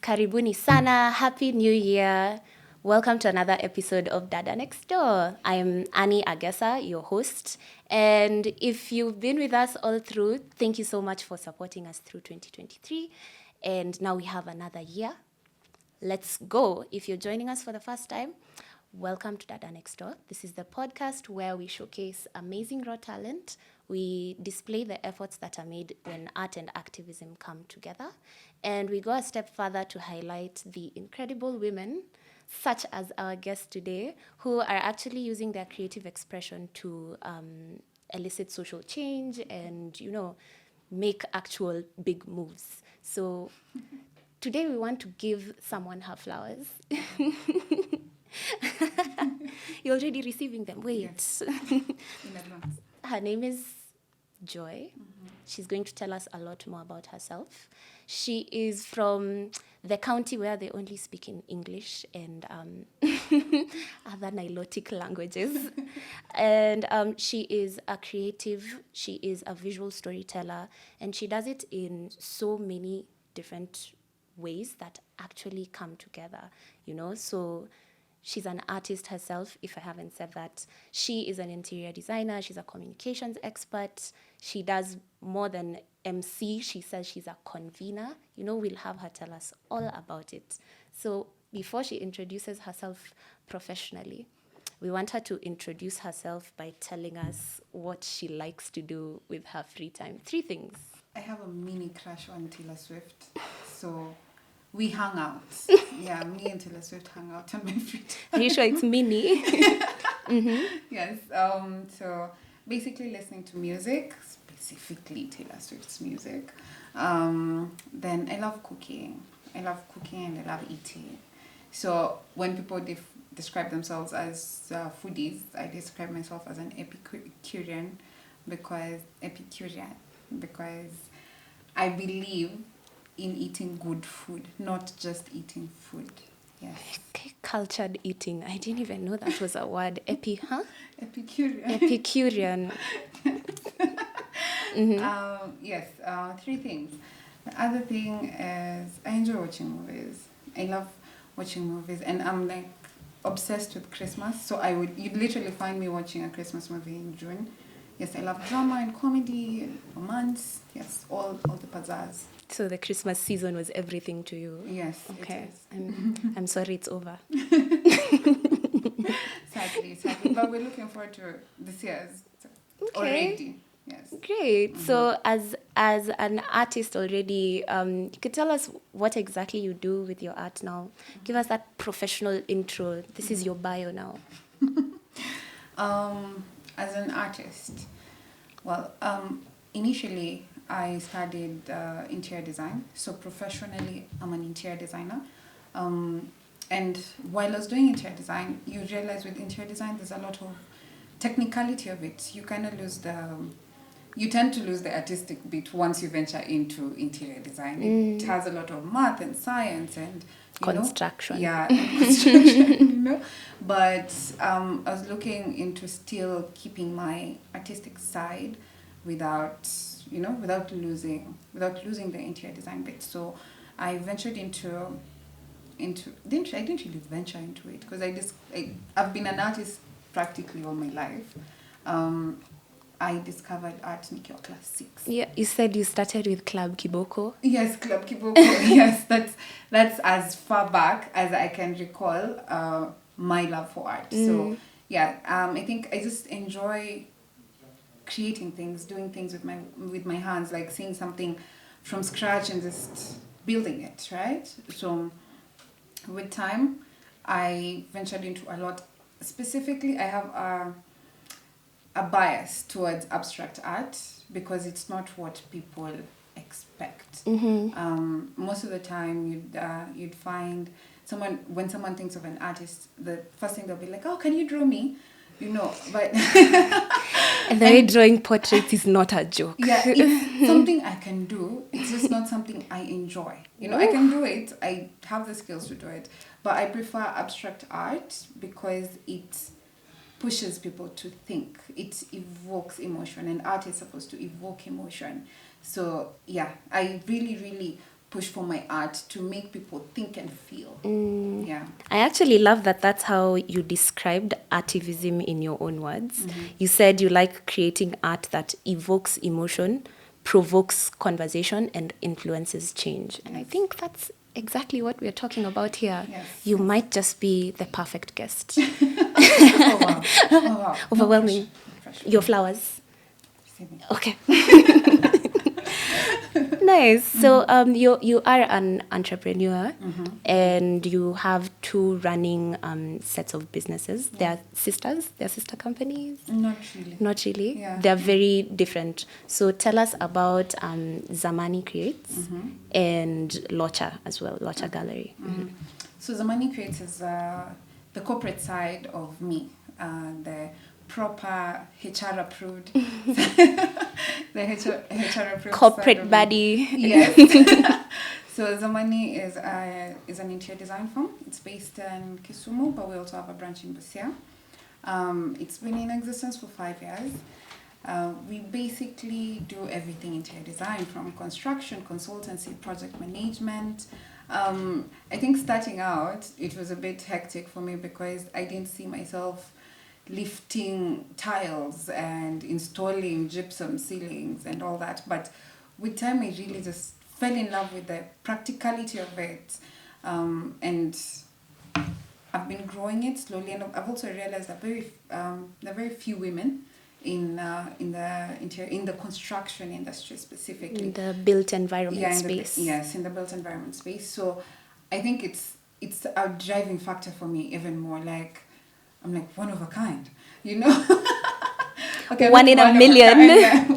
Karibuni sana. Happy New Year. Welcome to another episode of Dada Next Door. I'm Annie Agesa, your host. And if you've been with us all through, thank you so much for supporting us through 2023. And now we have another year. Let's go. If you're joining us for the first time, welcome to Dada Next Door. This is the podcast where we showcase amazing raw talent. We display the efforts that are made when art and activism come together. And we go a step further to highlight the incredible women, such as our guest today, who are actually using their creative expression to elicit social change and, make actual big moves. So today we want to give someone her flowers. You're already receiving them. Wait. Yes. In advance. Her name is Joy. She's going to tell us a lot more about herself. She is from the county where they only speak in English and other Nilotic languages. And she is a creative, she is a visual storyteller, and she does it in so many different ways that actually come together, So she's an artist herself, if I haven't said that. She is an interior designer. She's a communications expert. She does more than MC. She says she's a convener. We'll have her tell us all about it. So before she introduces herself professionally, we want her to introduce herself by telling us what she likes to do with her free time. 3 things. I have a mini crush on Taylor Swift, so we hung out. Yeah, me and Taylor Swift hung out on my free time. Are you sure it's mini? Yes. So basically listening to music, specifically Taylor Swift's music. Then I love cooking. And I love eating. So when people describe themselves as foodies, I describe myself as an Epicurean because I believe in eating good food, not just eating food. Yes. Okay, cultured eating. I didn't even know that was a word. Epicurean. Epicurean. Yes, 3 things. The other thing is I enjoy watching movies. I love watching movies, and I'm like obsessed with Christmas. So you'd literally find me watching a Christmas movie in June. Yes, I love drama and comedy and romance. Yes, all the pizzazz. So the Christmas season was everything to you. Yes. Okay. I'm sorry it's over. Sadly. But we're looking forward to this year's already. Yes. Great. So as an artist already, you could tell us what exactly you do with your art now. Give us that professional intro. This is your bio now. As an artist, well, initially I studied interior design. So professionally, I'm an interior designer. And while I was doing interior design, you realize with interior design, there's a lot of technicality of it. You tend to lose the artistic bit once you venture into interior design. It has a lot of math and science and construction. But I was looking into still keeping my artistic side without losing the interior design bit. So I ventured I didn't really venture into it because I've been an artist practically all my life. I discovered art nikiwa class 6. Yeah, you said you started with Club Kiboko. Yes, Club Kiboko. Yes, that's as far back as I can recall my love for art. So yeah, I think I just enjoy creating things, doing things with my hands, like seeing something from scratch and just building it, right? So with time, I ventured into a lot. Specifically, I have a bias towards abstract art because it's not what people expect. Most of the time, you'd find when someone thinks of an artist, the first thing they'll be like, "Oh, can you draw me?" But and the way drawing portraits is not a joke. Yeah, it's something I can do. It's just not something I enjoy. I can do it. I have the skills to do it, but I prefer abstract art because it pushes people to think. It evokes emotion, and art is supposed to evoke emotion. So yeah, I really, really push for my art to make people think and feel. Yeah. I actually love that that's how you described artivism in your own words. You said you like creating art that evokes emotion, provokes conversation, and influences change. And I think that's exactly what we're talking about here. Yes. You might just be the perfect guest. Oh wow. Oh wow. Overwhelming. No pressure. Your flowers. Save me. Okay. Nice. So you are an entrepreneur, and you have two running sets of businesses. They are sisters. They are sister companies. Not really. Not really. Yeah. They are very different. So tell us about Zamani Creates and Locha as well. Locha Gallery. So Zamani Creates is the corporate side of me, the proper HR approved, the HR approved Corporate side of baddie. Yes. So Zamani is an interior design firm. It's based in Kisumu, but we also have a branch in Busia. It's been in existence for 5 years. We basically do everything interior design, from construction, consultancy, project management. I think starting out, it was a bit hectic for me because I didn't see myself lifting tiles and installing gypsum ceilings and all that. But with time, I really just fell in love with the practicality of it. And I've been growing it slowly. And I've also realized that there are very few women in the construction industry specifically. In the built environment space. In the built environment space. So I think it's a driving factor for me even more. Like, I'm like one of a kind, you know? Okay, one in a million.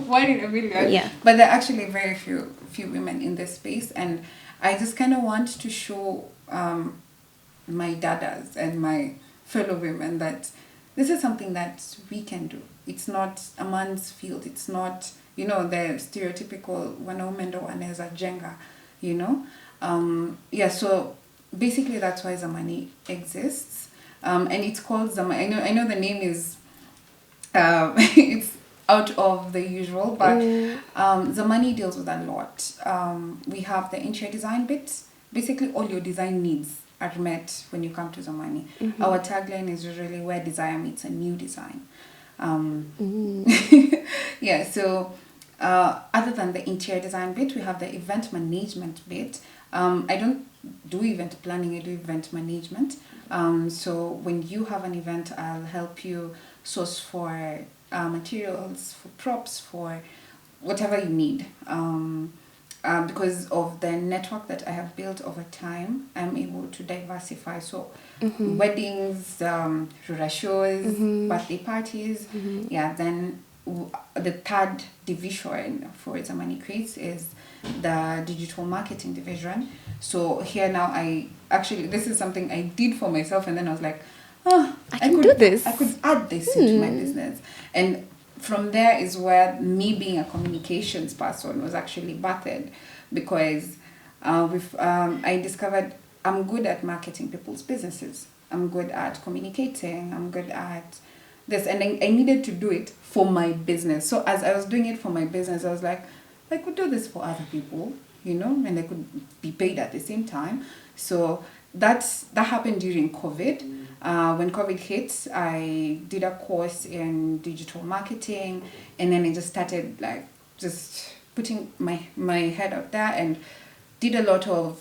One in a million. Yeah. But there are actually very few women in this space, and I just kind of want to show my dadas and my fellow women that this is something that we can do. It's not a man's field. It's not, the stereotypical wanaume ndo wanaweza jenga, so basically that's why Zamani exists. And it's called Zamani. I know the name is it's out of the usual, but Zamani deals with a lot. We have the interior design bit. Basically, all your design needs are met when you come to Zamani. Our tagline is usually where desire meets a new design. So other than the interior design bit, we have the event management bit. I don't do event planning, I do event management. So when you have an event, I'll help you source for materials, for props, for whatever you need. Because of the network that I have built over time, I'm able to diversify. So weddings, rural shows, birthday parties. Then the third division for Zamani Creates is the digital marketing division. So here now this is something I did for myself, and then I was like, I could do this. I could add this into my business. And from there is where me being a communications person was actually birthed, because I discovered I'm good at marketing people's businesses. I'm good at communicating. I'm good at this. And I needed to do it for my business. So as I was doing it for my business, I was like, I could do this for other people, and I could be paid at the same time. So that happened during COVID. When COVID hit, I did a course in digital marketing, and then I just started just putting my head out there and did a lot of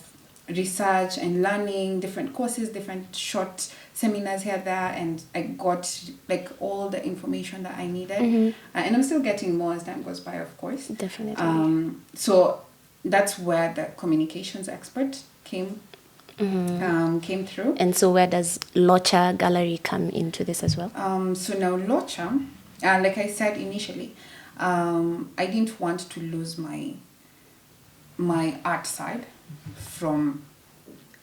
research and learning, different courses, different short seminars here, there, and I got all the information that I needed. And I'm still getting more as time goes by, of course. Definitely. So that's where the communications expert came through. And so where does Locha Gallery come into this as well? So now Locha, like I said initially, I didn't want to lose my art side from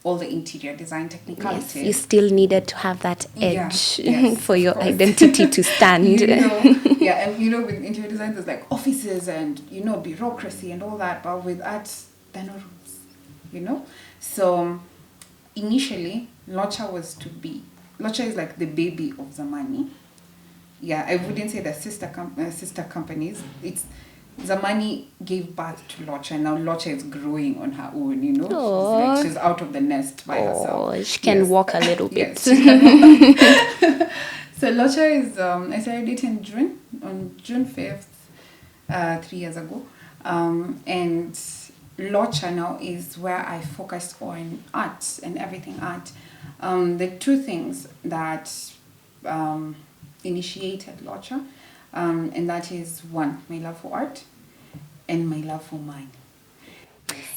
all the interior design technicalities. Yes, you still needed to have that edge yes, for your identity to stand. And with interior design, there's offices and bureaucracy and all that, but with art, there are no rules. So initially, Locha is like the baby of Zamani. I wouldn't say they're sister companies. Zamani gave birth to Locha, and now Locha is growing on her own, you know. Aw. She's out of the nest by herself. Oh, she can walk a little bit. Yes, she can walk. So Locha is, I started it in June, on June 5th, 3 years ago. And Locha now is where I focus on art and everything art. The two things that initiated Locha, and that is one, my love for art and my love for mine.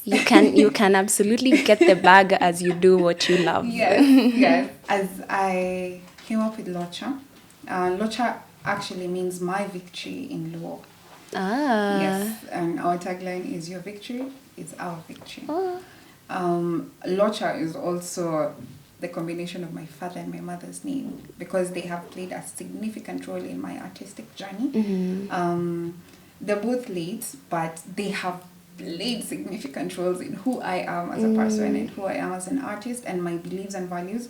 You can absolutely get the bag as you do what you love. Yes. As I came up with Locha, Locha actually means my victory in Luo. Ah. Yes, and our tagline is your victory is our victory. Oh. Locha is also the combination of my father and my mother's name because they have played a significant role in my artistic journey. Mm-hmm. They're both late, but they have played significant roles in who I am as a person and who I am as an artist, and my beliefs and values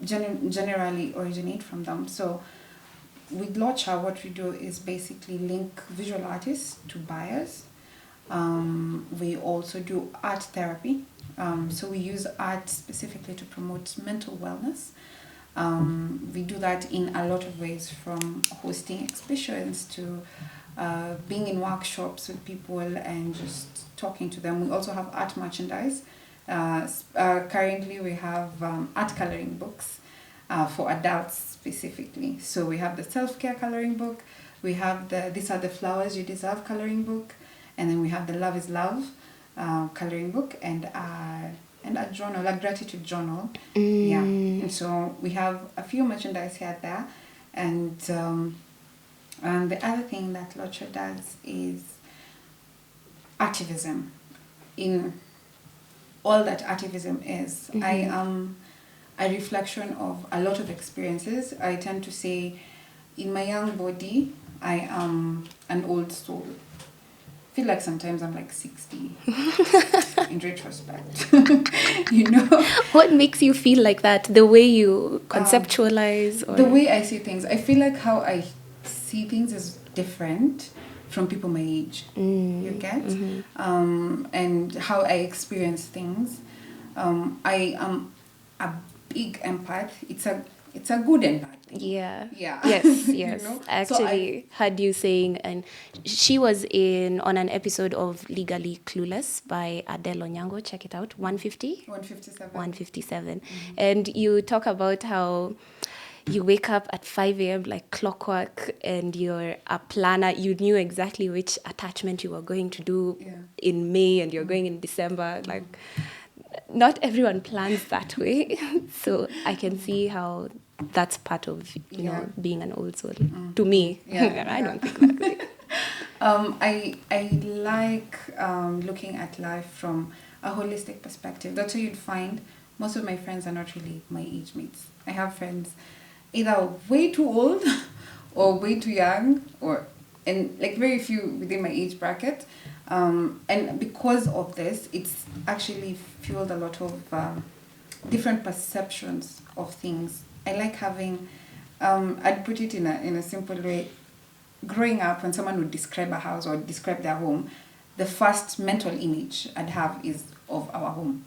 generally originate from them. So with Locha, what we do is basically link visual artists to buyers. We also do art therapy. So we use art specifically to promote mental wellness. We do that in a lot of ways, from hosting exhibitions to being in workshops with people and just talking to them. We also have art merchandise. Currently we have art coloring books for adults specifically. So we have the self-care coloring book, we have the These Are the Flowers You Deserve coloring book, and then we have the Love is Love coloring book, and a journal, a gratitude journal. Yeah. And so we have a few merchandise here and there. And the other thing that Locha does is activism. In all that activism is, I am a reflection of a lot of experiences. I tend to say, in my young body, I am an old soul. I feel like sometimes I'm like 60 in retrospect. You know? What makes you feel like that? The way you conceptualize? Or the way I see things. I feel like how I see things is different from people my age. You get? And how I experience things. I am a big empath. It's a good and bad thing. Yeah. Yeah. Yes. You Yes. know? I So actually heard you saying, and she was on an episode of Legally Clueless by Adele Onyango. Check it out. 150. 157. 157. And you talk about how you wake up at 5 a.m. like clockwork, and you're a planner. You knew exactly which attachment you were going to do in May, and you're going in December. Like, not everyone plans that way. So I can see how that's part of, you know, being an old soul. To me. I don't think that way. I like looking at life from a holistic perspective. That's why you'd find most of my friends are not really my age mates. I have friends either way too old or way too young, and like very few within my age bracket. And because of this, it's actually fueled a lot of different perceptions of things. I like having, I'd put it in a simple way. Growing up, when someone would describe a house or describe their home, the first mental image I'd have is of our home.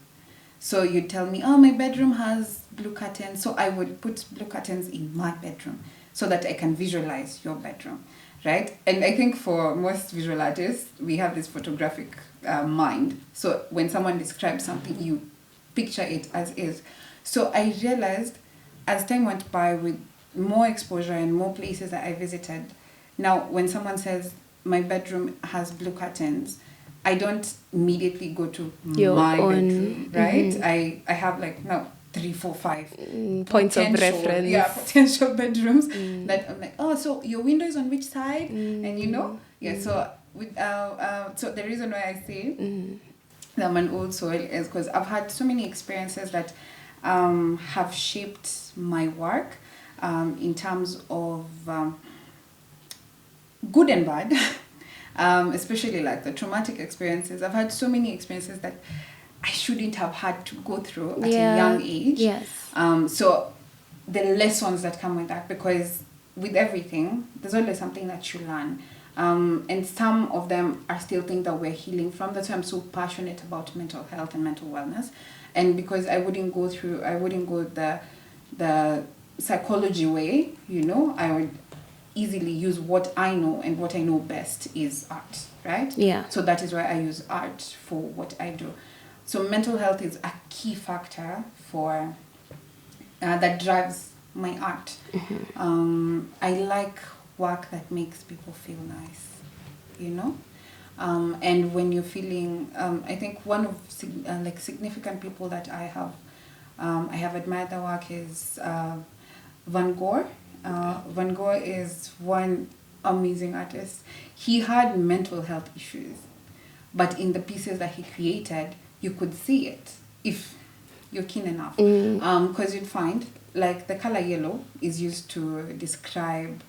So you'd tell me, oh, my bedroom has blue curtains, so I would put blue curtains in my bedroom so that I can visualize your bedroom, right? And I think for most visual artists, we have this photographic mind. So when someone describes something, you picture it as is. So I realized as time went by, with more exposure and more places that I visited, now when someone says my bedroom has blue curtains, I don't immediately go to my bedroom, right? I have like now 3, 4, 5 points of reference. Yeah, potential bedrooms that I'm like, oh, so your window is on which side? And you know, so with so the reason why I say that I'm an old soul is because I've had so many experiences that have shaped my work in terms of good and bad. Especially like the traumatic experiences. I've had so many experiences that I shouldn't have had to go through at a young age. Yes. So the lessons that come with that, because with everything, there's always something that you learn. And some of them are still things that we're healing from. That's why I'm so passionate about mental health and mental wellness. And because I wouldn't go the psychology way, I would easily use what I know, and what I know best is art, right? Yeah. So that is why I use art for what I do. So mental health is a key factor for that drives my art. I like work that makes people feel nice, and when you're feeling, I think one of significant people that I have admired their work is Van Gogh. Van Gogh is one amazing artist. He had mental health issues, but in the pieces that he created, you could see it if you're keen enough. Because you'd find, like, the color yellow is used to describe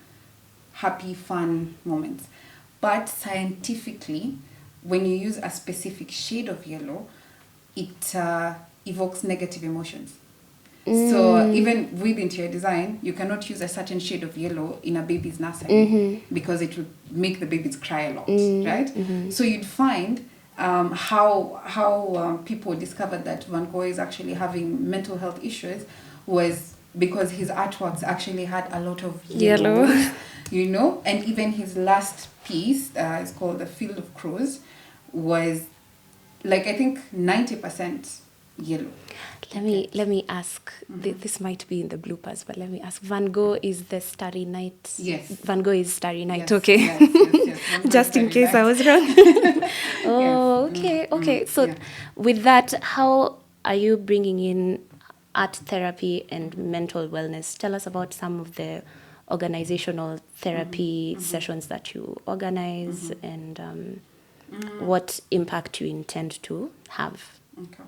happy, fun moments. But scientifically, when you use a specific shade of yellow, it evokes negative emotions. So even with interior design, you cannot use a certain shade of yellow in a baby's nursery because it would make the babies cry a lot, right? So you'd find how people discovered that Van Gogh is actually having mental health issues was because his artworks actually had a lot of yellow. And even his last piece, it's called The Field of Crows, was like, I think 90% yellow. Let me ask. This might be in the bloopers, but let me ask. Van Gogh is the Starry Night. Yes. Van Gogh is Starry Night. Yes, okay. Yes. Just in case I was wrong. Oh, yes. okay. So, with that, how are you bringing in art therapy and mental wellness? Tell us about some of the organizational therapy sessions that you organize and what impact you intend to have. Okay.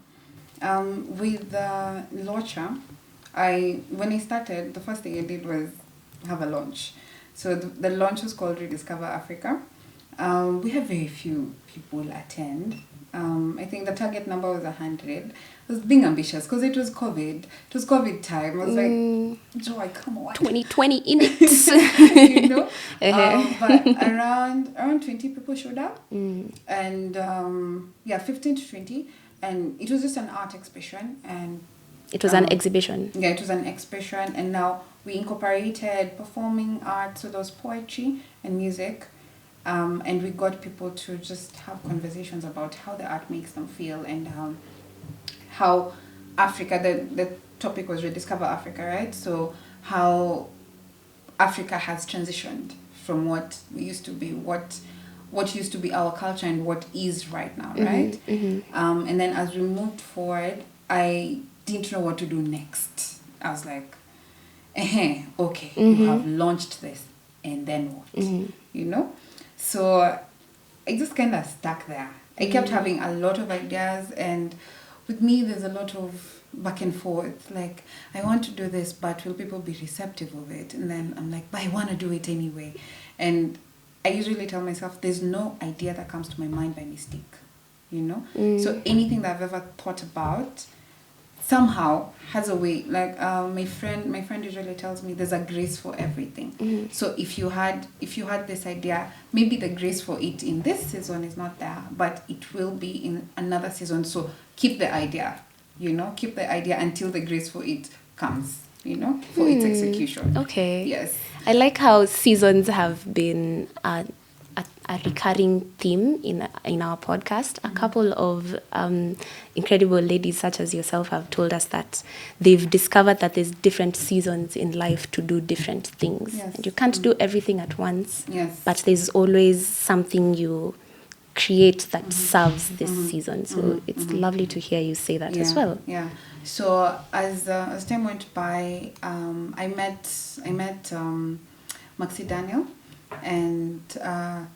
With Locha, when I started, the first thing I did was have a launch. So the launch was called Rediscover Africa. We have very few people attend. I think the target number was 100. I was being ambitious because it was COVID. It was COVID time. I was like, Joy, come on. 2020 in it. But around 20 people showed up. And 15 to 20. And it was just an art exhibition. And it was an exhibition. Yeah, it was an exhibition. And now we incorporated performing arts, so there was poetry and music. And we got people to just have conversations about how the art makes them feel and how Africa, the topic was Rediscover Africa, right? So how Africa has transitioned from what we used to be, what used to be our culture and what is right now, right? And then as we moved forward, I didn't know what to do next. I was like, okay, you have launched this, and then what? So I just kind of stuck there. I kept having a lot of ideas, and with me, there's a lot of back and forth. Like, I want to do this, but will people be receptive of it? And then I'm like, but I want to do it anyway. And I usually tell myself, there's no idea that comes to my mind by mistake, So anything that I've ever thought about somehow has a way. Like my friend usually tells me there's a grace for everything. So if you had this idea, maybe the grace for it in this season is not there, but it will be in another season. So keep the idea, keep the idea until the grace for it comes, for its execution. Okay. Yes. I like how seasons have been a recurring theme in our podcast. A couple of incredible ladies such as yourself have told us that they've discovered that there's different seasons in life to do different things. Yes. And you can't do everything at once, Yes. but there's always something you create that serves this season. So it's lovely to hear you say that as well. Yeah. So as time went by, I met Maxi Daniel, and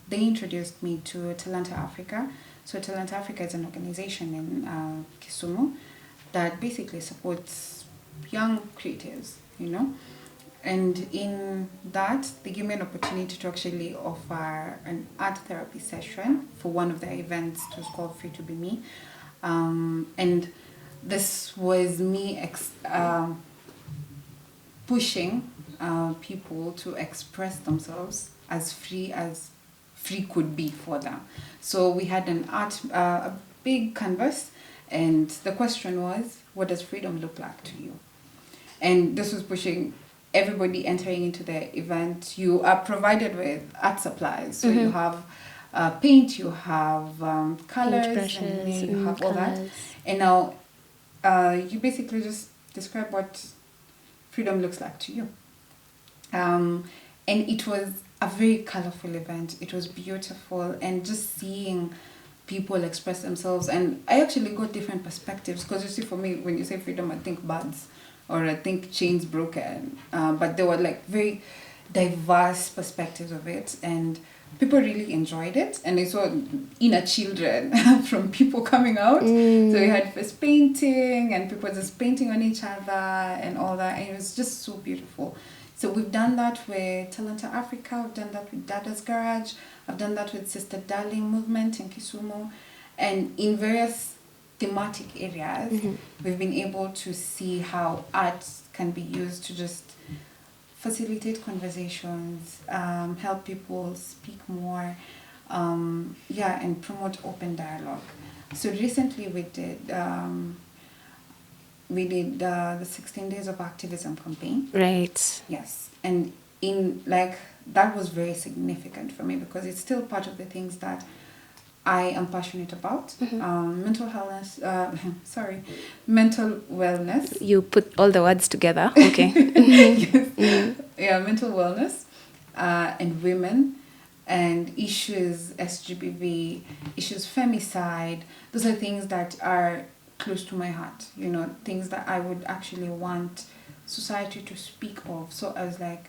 they introduced me to Talanta Africa. So Talanta Africa is an organization in Kisumu that basically supports young creatives, And in that, they gave me an opportunity to actually offer an art therapy session for one of their events. It was called Free to Be Me. And this was me pushing people to express themselves as free could be for them. So we had a big canvas, and the question was, what does freedom look like to you? And this was pushing everybody entering into the event. You are provided with art supplies. So you have paint, you have colors, and you have all that. And now you basically just describe what freedom looks like to you. And it was a very colorful event. It was beautiful, and just seeing people express themselves. And I actually got different perspectives, because you see, for me, when you say freedom, I think birds, or I think chains broken. But there were like very diverse perspectives of it, and people really enjoyed it. And I saw inner children from people coming out. So we had first painting, and people just painting on each other and all that, and it was just so beautiful. So we've done that with Talenta Africa, we've done that with Dada's Garage, I've done that with Sister Darling Movement in Kisumu, and in various thematic areas, we've been able to see how art can be used to just facilitate conversations, help people speak more, and promote open dialogue. So recently we did the 16 Days of Activism campaign. Right. Yes. And that was very significant for me, because it's still part of the things that I am passionate about. Mental wellness. You put all the words together. Okay. Yes. Yeah, mental wellness, and women, and issues, SGBV, issues, femicide. Those are things that are close to my heart, things that I would actually want society to speak of. So I was like,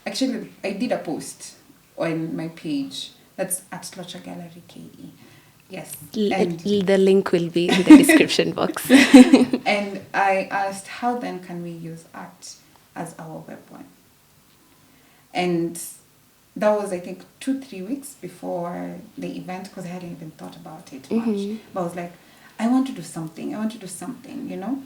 actually, I did a post on my page. That's at Slocha Gallery KE. Yes. And the link will be in the description box. And I asked, how then can we use art as our weapon? And that was, I think, 2-3 weeks before the event, because I hadn't even thought about it much. But I was like, I want to do something,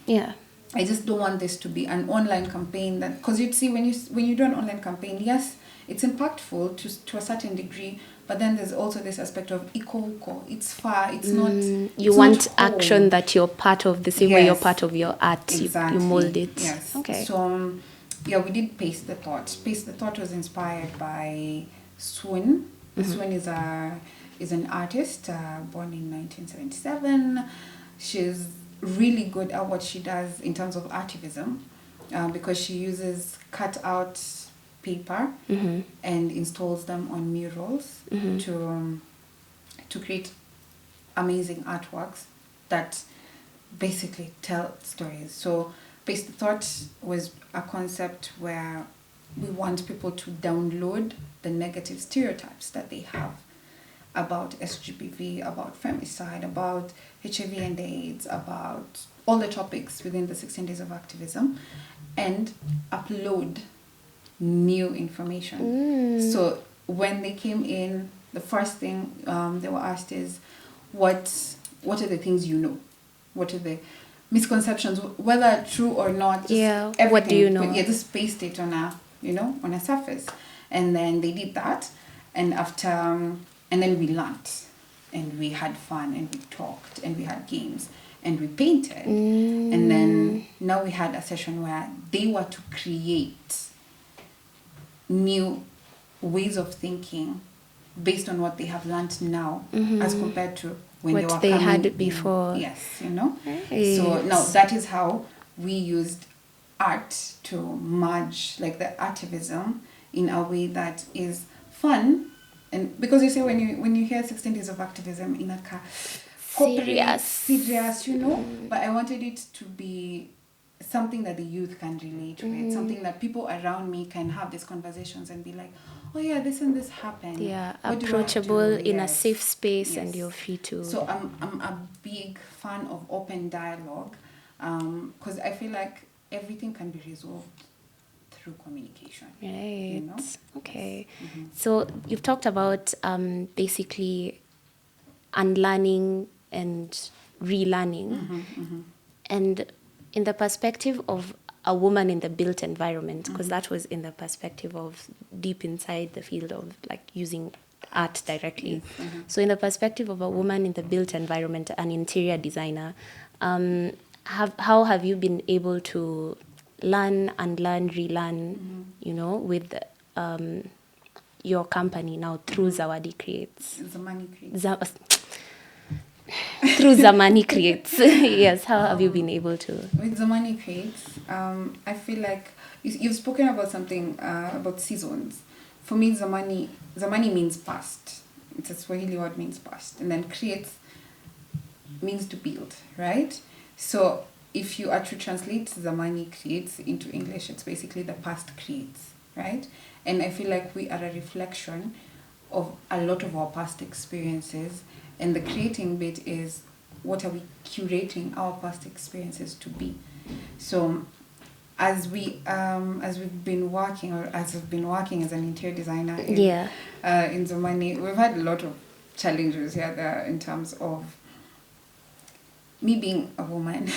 Yeah. I just don't want this to be an online campaign, that, because you'd see when you do an online campaign, yes, it's impactful to a certain degree, but then there's also this aspect of iko. It's far, it's not. You want action that you're part of, the same way you're part of your art. Exactly. You mold it. Yes. Okay. So we did Pace the Thought. Pace the Thought was inspired by Swoon. Swoon is an artist born in 1977. She's really good at what she does in terms of activism, because she uses cut out paper and installs them on murals to create amazing artworks that basically tell stories. So Pace the Thought was a concept where we want people to download the negative stereotypes that they have about SGBV, about femicide, about HIV and AIDS, about all the topics within the 16 Days of Activism, and upload new information. So when they came in, the first thing they were asked is, what are the things you know? What are the misconceptions, whether true or not? Just what do you know? Just paste it on a surface. And then they did that, and and then we learned, and we had fun, and we talked, and we had games, and we painted. And then now we had a session where they were to create new ways of thinking based on what they have learned now, as compared to when what they had had before. Yes, Right. So now that is how we used art to merge the activism in a way that is fun. And because you say when you hear 16 Days of Activism in a serious, but I wanted it to be something that the youth can relate with, something that people around me can have these conversations and be like, oh yeah, this and this happened. Yeah, approachable in a safe space, and you're free to. So I'm a big fan of open dialogue, because I feel like everything can be resolved through communication. Right. Okay. So you've talked about basically unlearning and relearning, and in the perspective of a woman in the built environment, because that was in the perspective of deep inside the field of using art directly. Yes, So, in the perspective of a woman in the built environment, an interior designer, how have you been able to learn, unlearn, relearn, with your company now through Zawadi Creates? The money creates. Through Zamani Creates. Yes, how have you been able to? With the money creates, I feel like you've spoken about something about seasons. For me, the money means past. It's a Swahili word, means past, and then creates means to build, right? So if you are to translate the money creates into English, it's basically the past creates, right? And I feel like we are a reflection of a lot of our past experiences, and the creating bit is what are we curating our past experiences to be. So as we've been working, or as I've been working as an interior designer in Zomani, we've had a lot of challenges here there in terms of me being a woman.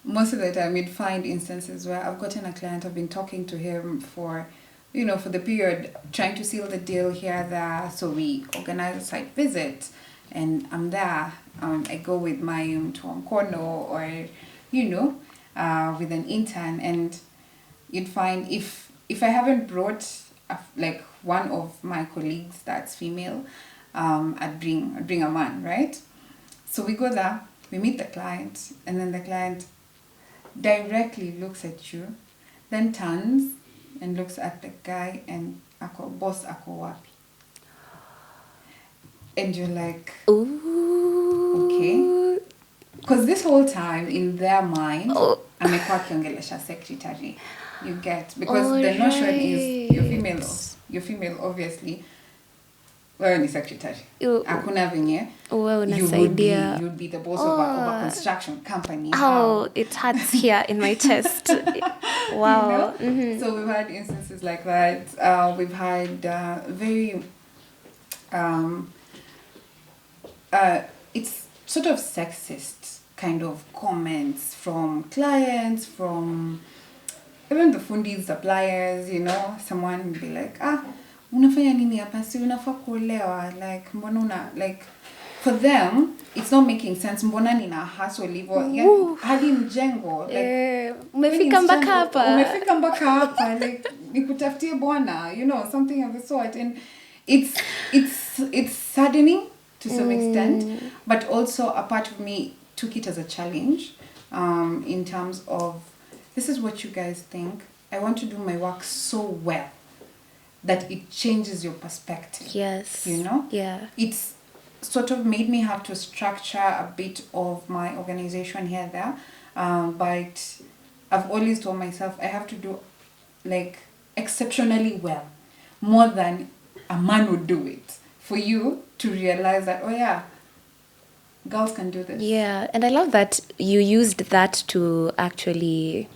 Most of the time we'd find instances where I've gotten a client, I've been talking to him for the period, trying to seal the deal here, there. So we organize a site visit, and I'm there. I go with my Tuamkono or, with an intern, and you'd find if I haven't brought like one of my colleagues that's female, I'd bring a man, right? So we go there, we meet the client, and then the client directly looks at you, then turns and looks at the guy and boss ako wapi. And you're like, ooh, okay. Because this whole time in their mind, amekuwa akiongelesha secretary. You get, because the notion is you're female obviously. Wewe ni secretary. Hakuna venye. You'd be the boss of a construction company. It hurts here in my chest. Wow. So we've had instances like that. We've had very it's sort of sexist kind of comments from clients, from even the fundi suppliers, someone would be like, unafanya nini hapa, si unafaa kuolewa, like mbona like for them it's not making sense, mbona nina hustle hivyo, hadi mjengo like umefika mpaka hapa like nikutafutie bwana, something of the sort. And it's saddening to some extent, but also a part of me took it as a challenge, in terms of, this is what you guys think, I want to do my work so well that it changes your perspective. Yes. Yeah. It's sort of made me have to structure a bit of my organization here and there, but I've always told myself I have to do like exceptionally well, more than a man would do it, for you to realize that, oh yeah, girls can do this. Yeah, and I love that you used that to actually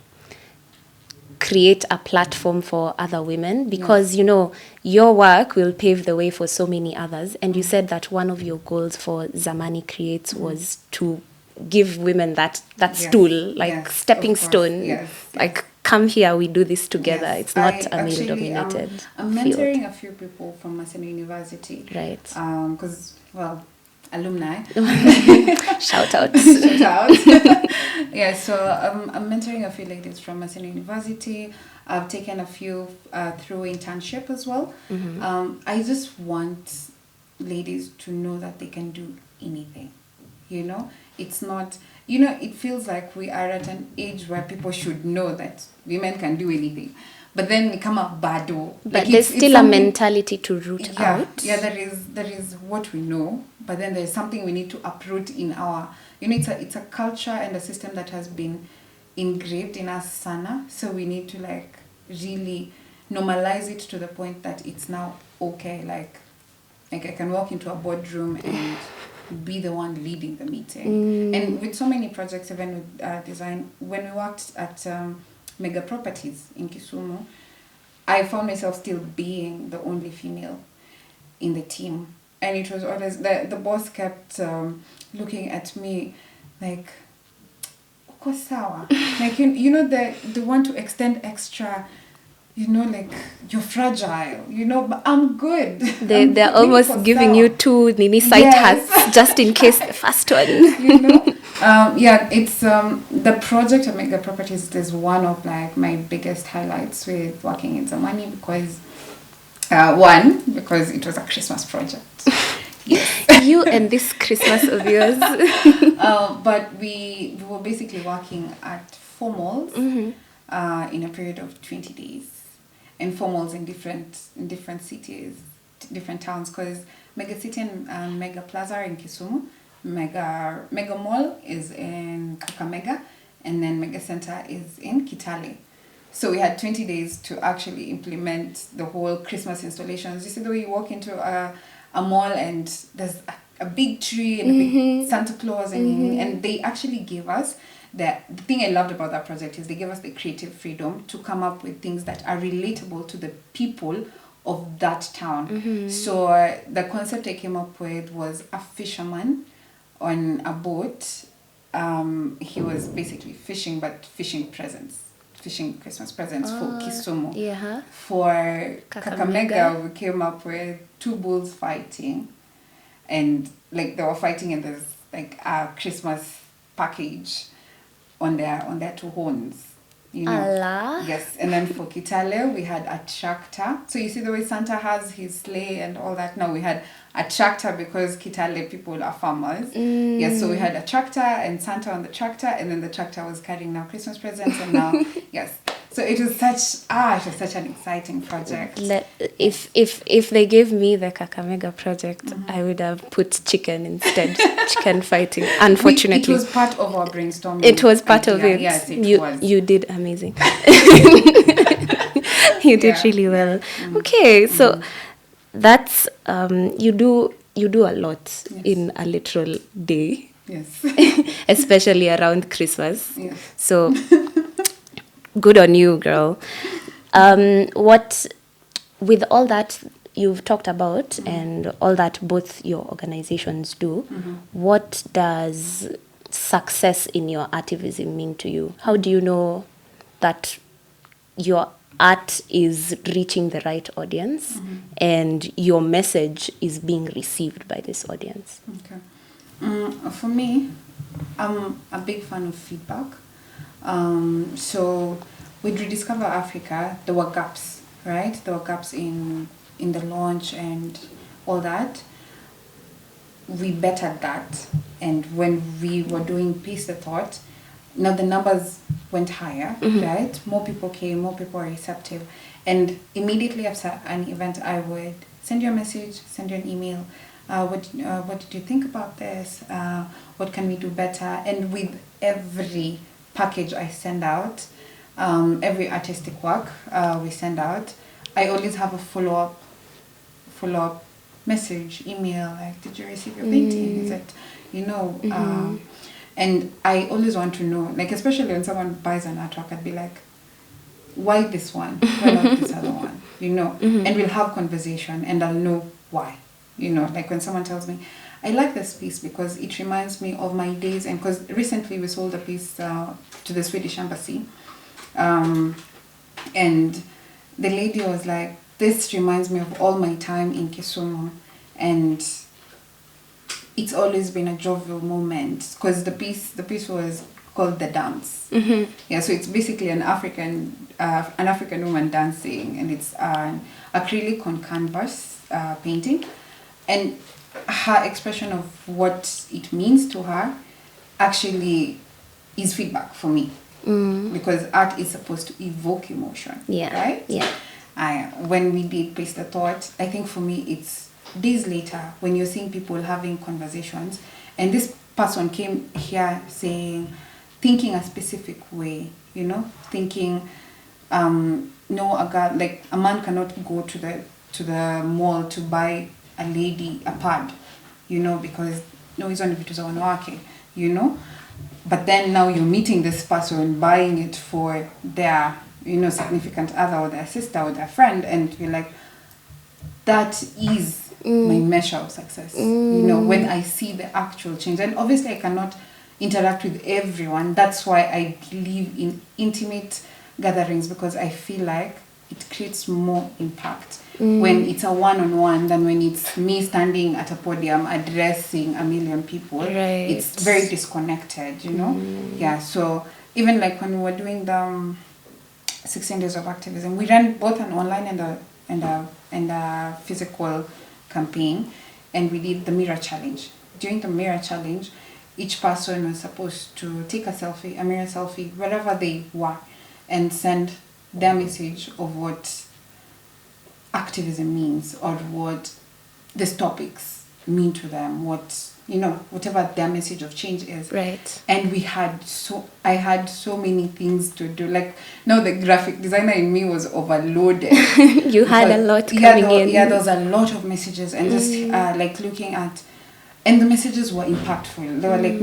create a platform for other women, because your work will pave the way for so many others. And you said that one of your goals for Zamani Creates was to give women that stool, like stepping stone, like come here, we do this together. It's not a male dominated I'm mentoring field. A few people from Maseno University, right? Because alumni. Shout out. Yeah, so I'm mentoring a few ladies from Maseno University. I've taken a few through internship as well. I just want ladies to know that they can do anything. It's not, it feels like we are at an age where people should know that women can do anything. But then we come up bado. But there's still a mentality to root out. Yeah, there is what we know, but then there's something we need to uproot in our, it's a culture and a system that has been engraved in us sana. So we need to like really normalize it to the point that it's now okay. Like I can walk into a boardroom and be the one leading the meeting. And with so many projects, even with design, when we worked at Mega Properties in Kisumu, I found myself still being the only female in the team, and it was always the boss kept looking at me like, uko sawa? Like they want to extend extra you know, like, you're fragile, you know, but I'm good. They're almost giving you two Nini side hats just in case the first one. You know? Yeah, it's the project at Mega Properties is one of like my biggest highlights with working in Zamani because one, because it was a Christmas project. Yes. You and this Christmas of yours. But we were basically working at 4 malls in a period of 20 days. And 4 malls in different cities, different towns, because Mega City and Mega Plaza are in Kisumu, Mega Mall is in Kakamega, and then Mega Center is in Kitale. So we had 20 days to actually implement the whole Christmas installations. You see the way you walk into a mall and there's a big tree and a big Santa Claus, and they actually gave us the thing I loved about that project is they gave us the creative freedom to come up with things that are relatable to the people of that town. So the concept I came up with was a fisherman on a boat. He was basically fishing, but fishing Christmas presents for Kisumu. Yeah. For Kakamega, we came up with 2 bulls fighting, and like they were fighting, and there's like a Christmas package on their 2 horns, you know. Allah. Yes, and then for Kitale we had a tractor. So you see the way Santa has his sleigh and all that. Now we had a tractor because Kitale people are farmers. Yes, so we had a tractor and Santa on the tractor, and then the tractor was carrying now Christmas presents, and now yes. So it was such an exciting project. If they gave me the Kakamega project, I would have put chicken instead. Chicken fighting. Unfortunately, it was part of our brainstorming. It was part of it. Yes, it was. You did amazing. You did really well. Okay, so that's you do a lot in a literal day. Yes. Especially around Christmas. Yes. So good on you, girl. What with all that you've talked about and all that both your organizations do, what does success in your activism mean to you? How do you know that your art is reaching the right audience and your message is being received by this audience? Okay. For me, I'm a big fan of feedback. So with Rediscover Africa, there were gaps, right? There were gaps in the launch and all that. We bettered that, and when we were doing Pace the Thought, now the numbers went higher, right? More people came, more people were receptive, and immediately after an event, I would send you a message, send you an email. What did you think about this? What can we do better? And with every package I send out, every artistic work we send out, I always have a follow-up message, email, like, did you receive your painting? Is it, you know, and I always want to know, like, especially when someone buys an artwork, I'd be like, why this one? Why not this other one? You know, and we'll have conversation and I'll know why. You know, like when someone tells me, I like this piece because it reminds me of my days, and because recently we sold a piece to the Swedish embassy, and the lady was like, this reminds me of all my time in Kisumu, and it's always been a jovial moment because the piece was called The Dance. Yeah, so it's basically an African woman dancing, and it's an acrylic on canvas painting, and her expression of what it means to her actually is feedback for me, because art is supposed to evoke emotion, right? Yeah. When we did Pace the Thought, I think for me it's days later when you're seeing people having conversations, and this person came here thinking a specific way, you know, thinking, no, a man cannot go to the mall to buy a lady a pad, you know, because no, hizo ni vitu za wanawake, you know. But then now you're meeting this person, buying it for their, you know, significant other or their sister or their friend, and you're like, that is my measure of success, you know, when I see the actual change. And obviously I cannot interact with everyone. That's why I believe in intimate gatherings, because I feel like it creates more impact when it's a one-on-one than when it's me standing at a podium addressing a million people. Right. It's very disconnected, you know. Yeah, so even like when we were doing the 16 days of activism, we ran both an online and a physical campaign, and we did the mirror challenge. During the mirror challenge, each person was supposed to take a mirror selfie, wherever they were, and send their message of what activism means, or what these topics mean to them, whatever their message of change is. Right. And I had so many things to do. Like, now the graphic designer in me was overloaded. You had a lot coming in. Yeah, there was a lot of messages, and just like looking at, and the messages were impactful. They were like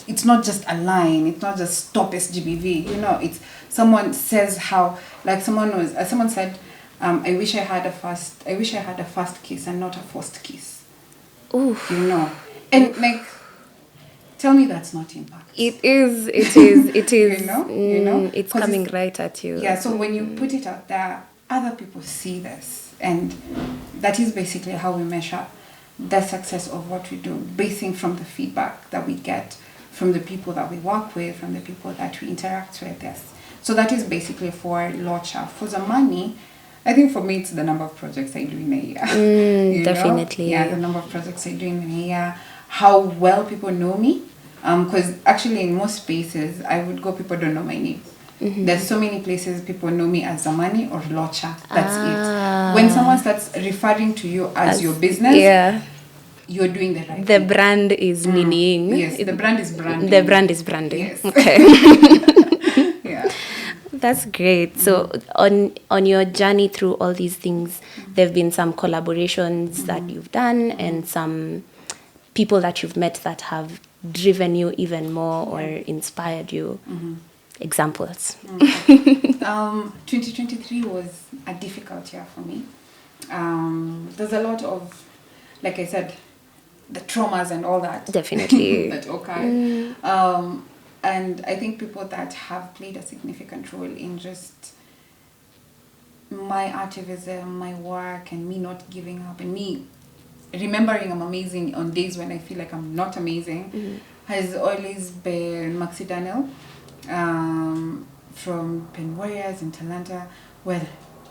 it's not just a line, it's not just stop SGBV. You know, it's someone says how, like someone said, I wish I had a fast kiss and not a forced kiss. Ooh. You know, and like, tell me that's not impact. It is. you know, it's coming right at you. Yeah. So when you put it out there, other people see this, and that is basically how we measure the success of what we do, basing from the feedback that we get from the people that we work with, from the people that we interact with. Yes. So that is basically for Locha. For the money, I think for me it's the number of projects I do in a year. Definitely. Yeah, the number of projects I do in a year. How well people know me. Because actually in most spaces, I would go, people don't know my name. There's so many places people know me as Zamani or Locha. That's it. When someone starts referring to you as your business, you're doing the right The thing. brand is meaning. Yes, the brand is branding. The brand is branding. Yes. Okay. Yeah. That's great. So on your journey through all these things, there have been some collaborations that you've done, and some people that you've met that have driven you even more or inspired you. Examples. 2023 was a difficult year for me. There's a lot of, like I said, the traumas and all that. Definitely. that occurred. And I think people that have played a significant role in just my activism, my work, and me not giving up, and me remembering I'm amazing on days when I feel like I'm not amazing, has always been Maxi Daniel, from Pen Warriors in Talanta. Well,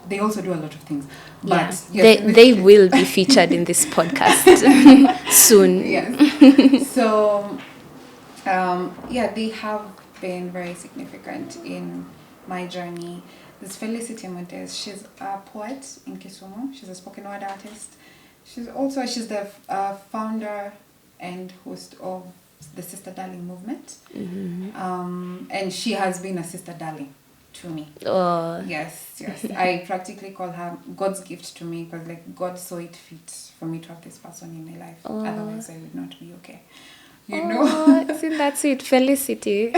they also do a lot of things, but yes, they will be featured in this podcast soon. Yes. So they have been very significant in my journey. There's Felicity Montes. She's a poet in Kisumu. She's a spoken word artist. She's the founder and host of the Sister Darling movement. And she has been a sister darling to me. Oh. Yes. I practically call her God's gift to me, because like God saw it fit for me to have this person in my life. Oh. Otherwise I would not be okay. You know? Isn't that sweet? Felicity.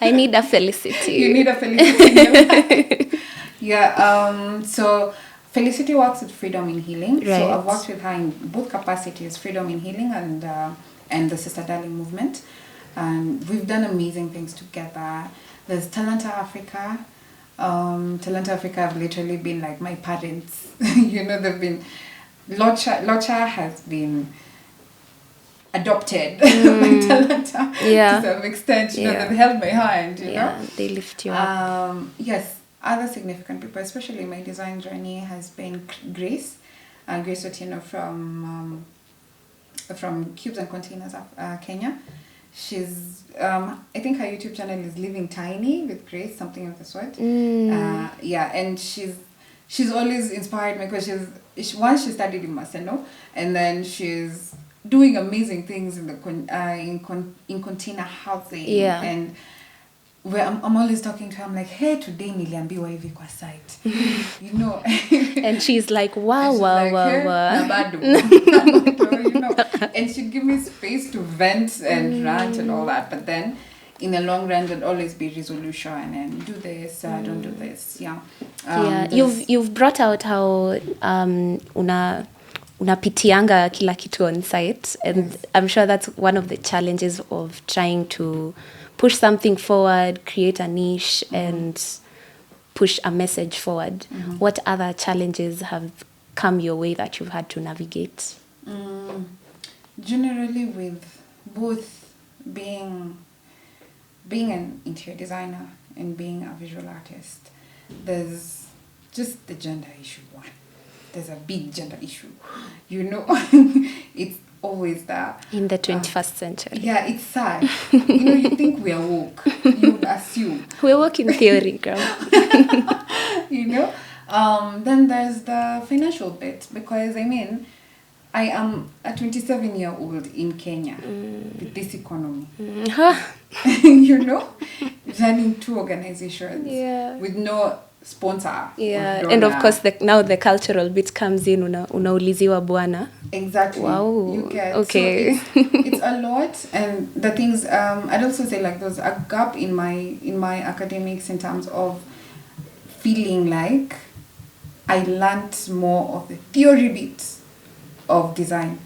I need a Felicity. You need a Felicity in your life. Yeah. So Felicity works with Freedom in Healing. Right. So I've worked with her in both capacities, Freedom in Healing and the Sister Darling movement. And we've done amazing things together. There's Talanta Africa. Talanta Africa have literally been like my parents. You know, they've been... Locha has been adopted by Talanta to some extent. You know, they've held my hand, you know. They lift you up. Yes, other significant people, especially in my design journey, has been Grace Otieno from Cubes and Containers of Kenya. She's, I think her YouTube channel is Living Tiny with Grace, something of the sort. And she's always inspired me, because once she studied in Maseno, and then she's doing amazing things in the in container housing. And where I'm always talking to her, I'm like, hey, today niliambiwa hivi kwa site. You know. And she's like, wow. Nabado, you know. And she'd give me space to vent and rant and all that. But then in the long run, there'd always be resolution and do this, don't do this. You've brought out how unapitianga kila kitu on site, and I'm sure that's one of the challenges of trying to push something forward, create a niche, and push a message forward. What other challenges have come your way that you've had to navigate? Generally, with both being an interior designer and being a visual artist, there's just the gender issue one. There's a big gender issue, you know. It's always there. In the 21st century. Yeah, it's sad. You think we are woke. You would assume. We're woke in theory, girl. Then there's the financial bit, because I am a 27-year-old in Kenya with this economy. Running two organizations with no sponsor. Yeah, and of course now the cultural bit comes in, unauliziwa bwana. Exactly. Wow. You get. Okay. So it's a lot, and the things I'd also say, like, there's a gap in my academics in terms of feeling like I learned more of the theory bits of design.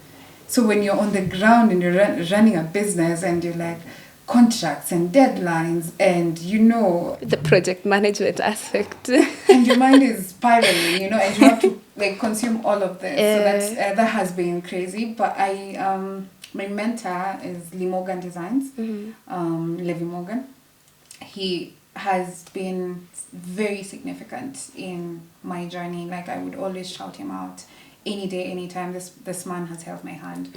So when you're on the ground and you're running a business and you're like contracts and deadlines and the project management aspect, and your mind is spiraling, and you have to like consume all of this. So that has been crazy. But my mentor is Lee Morgan Designs, Levi Morgan. He has been very significant in my journey. Like, I would always shout him out any day, anytime. This man has held my hand.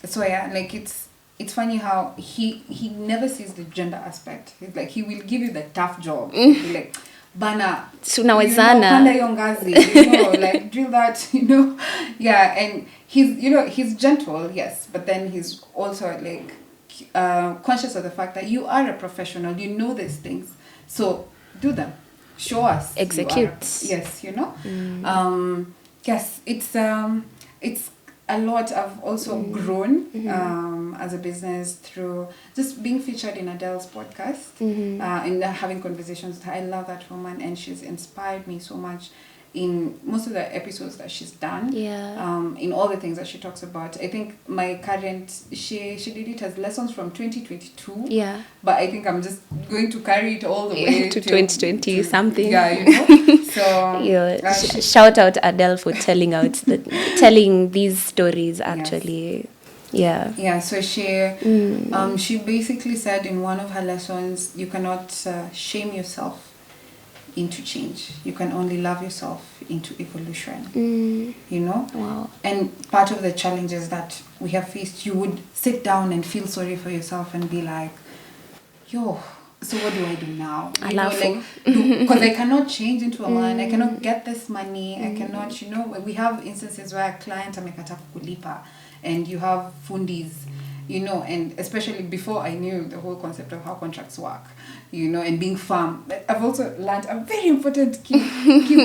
So yeah, like, it's funny how he never sees the gender aspect. He's like, he will give you the tough job. He'll be like, bana, panda hiyo ngazi, like, drill that, yeah. And he's gentle, yes, but then he's also like conscious of the fact that you are a professional, these things, so do them, show us, execute. Yes, yes, it's a lot. I've also grown as a business through just being featured in Adele's podcast and having conversations with her. I love that woman, and she's inspired me so much in most of the episodes that she's done. In all the things that she talks about. I think my current, she did it as lessons from 2022. But I think I'm just going to carry it all the way to 2020 something. Yeah, So shout out Adele for telling these stories actually. Yes. Yeah, so she basically said in one of her lessons, you cannot shame yourself into change. You can only love yourself into evolution. Wow. And part of the challenges that we have faced, you would sit down and feel sorry for yourself and be like, yo, so what do I do now? Because I cannot change into a man. I cannot get this money. I cannot, we have instances where a client amekata kulipa and you have fundis, and especially before I knew the whole concept of how contracts work, and being firm. I've also learned a very important key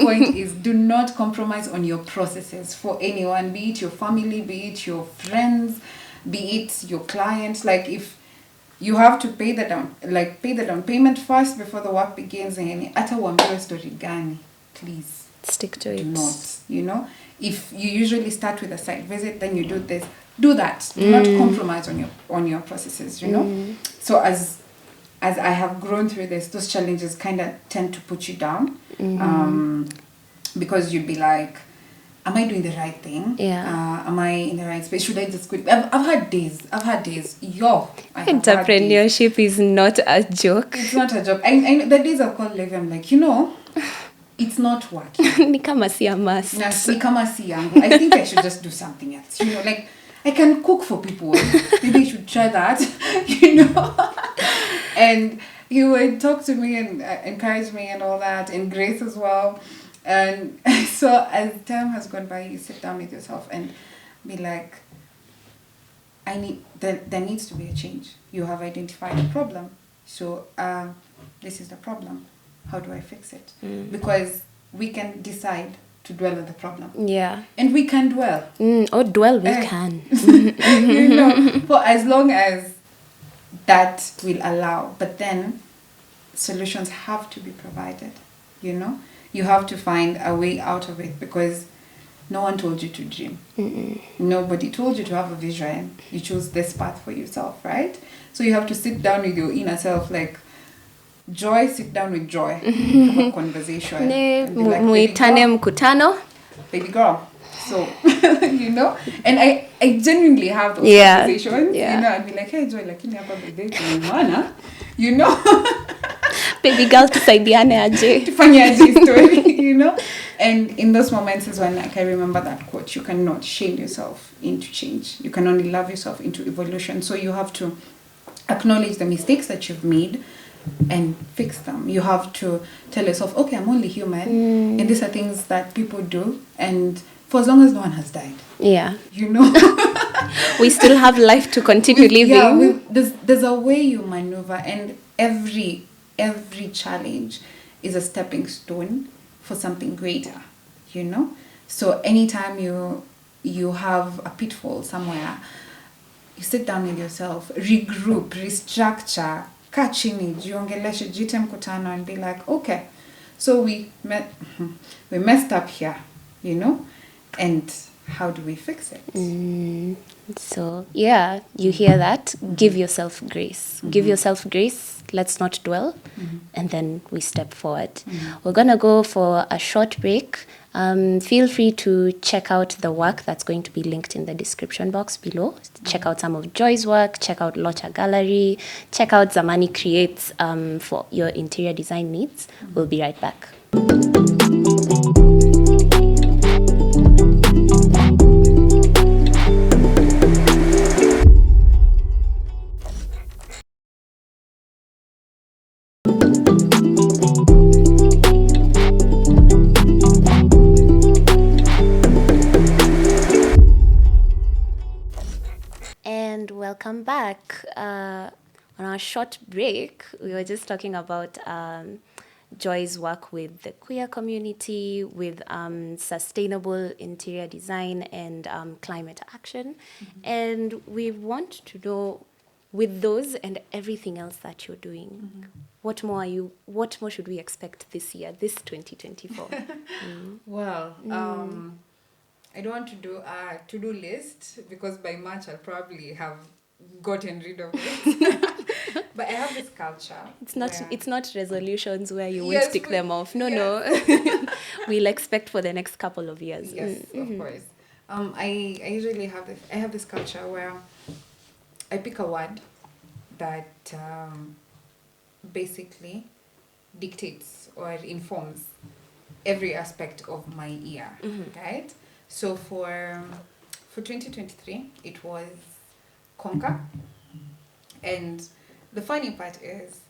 point is, do not compromise on your processes for anyone, be it your family, be it your friends, be it your clients. Like, if you have to pay the down payment first before the work begins, and hata uambiwe story gani, please stick to it. Do not, if you usually start with a site visit, then you do this, do that. Do not compromise on your processes, So as I have grown through this, those challenges kind of tend to put you down, because you'd be like, am I doing the right thing? Am I in the right space? Should I just quit? I've had days. Entrepreneurship is not a joke. It's not a joke. I the days I've called Levi, I'm like, it's not working. Ni kama si a must. Ni kama si yangu. I think I should just do something else. Like, I can cook for people. Maybe I should try that. And he would talk to me and encourage me and all that, and Grace as well. And so as time has gone by, you sit down with yourself and be like, there needs to be a change. You have identified a problem. So this is the problem. How do I fix it? Because we can decide to dwell on the problem. And we can dwell. Dwell we can. For as long as that will allow. But then solutions have to be provided, You have to find a way out of it, because no one told you to dream. Nobody told you to have a vision. You chose this path for yourself, right? So you have to sit down with your inner self, like, Joy, sit down with Joy, have a conversation. And be like, muitane mkutano. Baby girl. So, you know, and I genuinely have those conversations. You know, I'd be like, hey Joy, lakini hapa bebe tumeumana. You know. Baby girl, tusaidiane aje. Tufanye aje story, you know. And in those moments is when like, I remember that quote, you cannot shame yourself into change. You can only love yourself into evolution. So you have to acknowledge the mistakes that you've made and fix them. You have to tell yourself, okay, I'm only human, and these are things that people do, and for as long as no one has died, you know, we still have life to continue living. There's a way you maneuver, and every challenge is a stepping stone for something greater, you know. So anytime you have a pitfall somewhere, you sit down with yourself, regroup, restructure, kaa chini, jiongeleshe, jite mkutano, and be like, okay, so we messed up here, you know, and how do we fix it? So yeah, you hear that. Give yourself grace. Give yourself grace. Let's not dwell. And then we step forward. We're going to go for a short break. Feel free to check out the work that's going to be linked in the description box below. Check out some of Joy's work. Check out Locha Gallery. Check out Zamani Creates for your interior design needs. We'll be right back. And welcome back. On our short break, we were just talking about Joy's work with the queer community, with sustainable interior design and climate action. And we want to know, with those and everything else that you're doing, what more should we expect this year, this 2024? Well, I don't want to do a to-do list because by March I'll probably have gotten rid of it. But I have this culture. It's not resolutions where you won't tick them off. No. We'll expect for the next couple of years. Yes, of course. I usually have this culture where I pick a word that basically dictates or informs every aspect of my year, right? So for 2023, it was conquer. And the funny part is,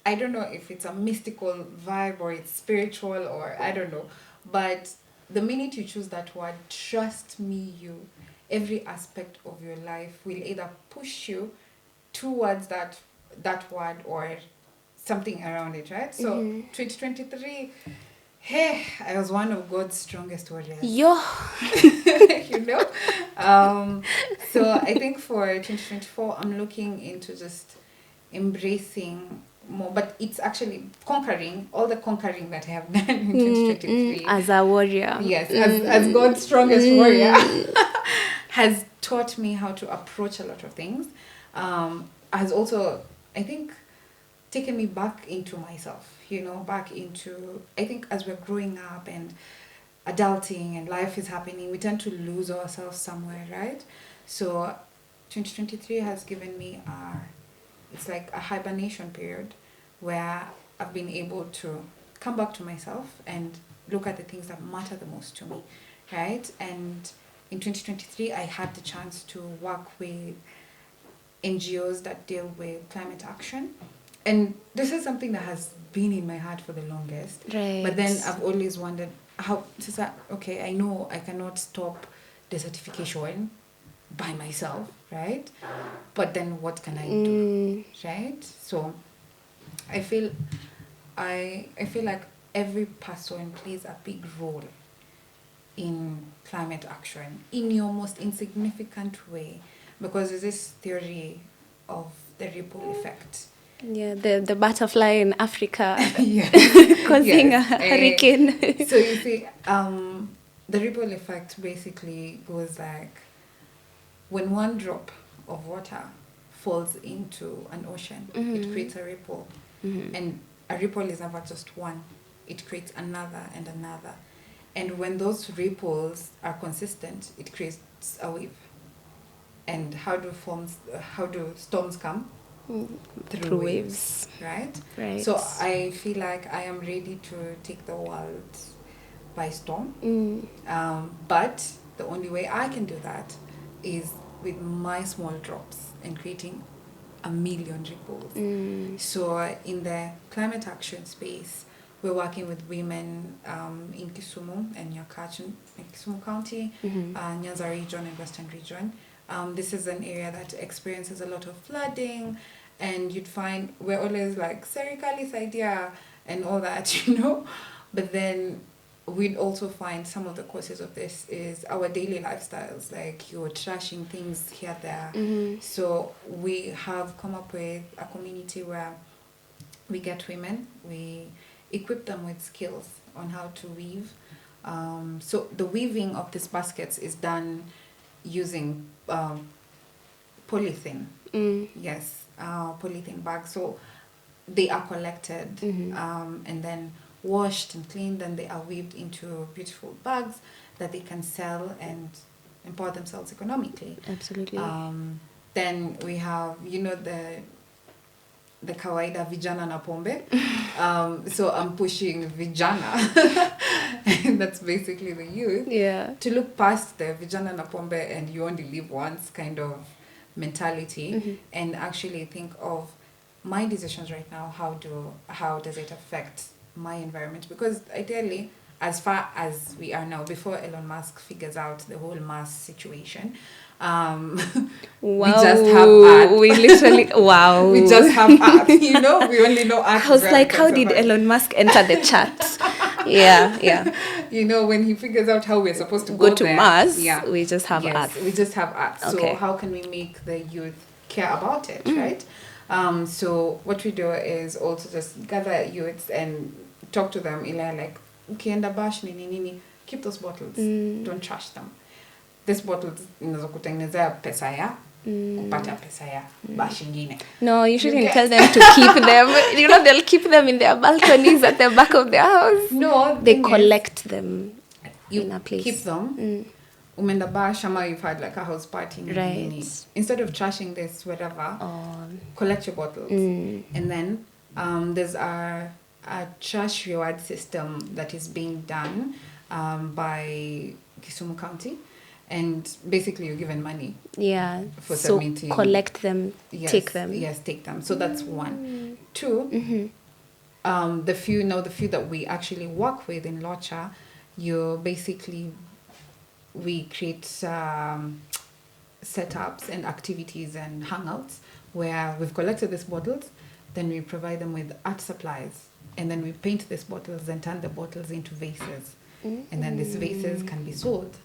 I don't know if it's a mystical vibe or it's spiritual or I don't know, but the minute you choose that word, trust me, every aspect of your life will either push you towards that word or something around it, right? So 2023, hey, I was one of God's strongest warriors. Yo. You know? So I think for 2024, I'm looking into just embracing more, but it's actually conquering, all the conquering that I have done in 2023. As a warrior. Yes, as God's strongest warrior. Has taught me how to approach a lot of things. Has also, I think, taken me back into myself, back into, I think as we're growing up and adulting and life is happening, we tend to lose ourselves somewhere, right? So 2023 has given me it's like a hibernation period where I've been able to come back to myself and look at the things that matter the most to me, right? And in 2023, I had the chance to work with NGOs that deal with climate action. And this is something that has been in my heart for the longest. Right. But then I've always wondered okay, I know I cannot stop desertification by myself, right? But then what can I do, right? So I feel like every person plays a big role in climate action in your most insignificant way, because there's this theory of the ripple effect. Yeah, the butterfly in Africa yes. causing a hurricane. So you see, the ripple effect basically goes like, when one drop of water falls into an ocean, it creates a ripple. And a ripple is never just one. It creates another and another. And when those ripples are consistent, it creates a wave. And how do storms come? Through waves, right? Right. So I feel like I am ready to take the world by storm. But the only way I can do that is with my small drops and creating a million ripples. So in the climate action space, we're working with women in Kisumu and Nyakach in Kisumu County, Nyanza region and Western region. This is an area that experiences a lot of flooding, and you'd find we're always like serikali's idea and all that, you know. But then we'd also find some of the causes of this is our daily lifestyles, like you're trashing things here there. So we have come up with a community where we get women, we equip them with skills on how to weave. So the weaving of these baskets is done using polythene. Yes, polythene bags. So they are collected and then washed and cleaned, and they are weaved into beautiful bags that they can sell and empower themselves economically. Absolutely. Then we have, you know, the kawaida vijana na pombe. So I'm pushing vijana, and that's basically the youth, to look past the vijana na pombe and you only live once kind of mentality, and actually think of my decisions right now, how does it affect my environment? Because ideally, as far as we are now, before Elon Musk figures out the whole mass situation, we just have art. We literally, wow. We just have art, you know? We only know art. I was like, how did Elon Musk enter the chat? Yeah. You know, when he figures out how we're supposed to go to there, Mars, we just have art. We just have art. Okay. So how can we make the youth care about it, right? So what we do is also just gather youths and talk to them, like, ukienda bash nini, keep those bottles, don't trash them. This bottles inaweza kutengenezea pesa ya kupata pesa ya bash ingine. No, you shouldn't tell them to keep them. You know, they'll keep them in their balconies at the back of their house. No, they collect them in a place. Keep them. Umenda bash, ama you've had like a house party. Right. Instead of trashing this, whatever, collect your bottles. And then there's a trash reward system that is being done by Kisumu County. And basically you're given money. Yeah. For so submitting. Collect them, take them. Yes, take them. So that's one. Two, the few that we actually work with in Locha, we create setups and activities and hangouts where we've collected these bottles, then we provide them with art supplies, and then we paint these bottles and turn the bottles into vases. And then these vases can be sold.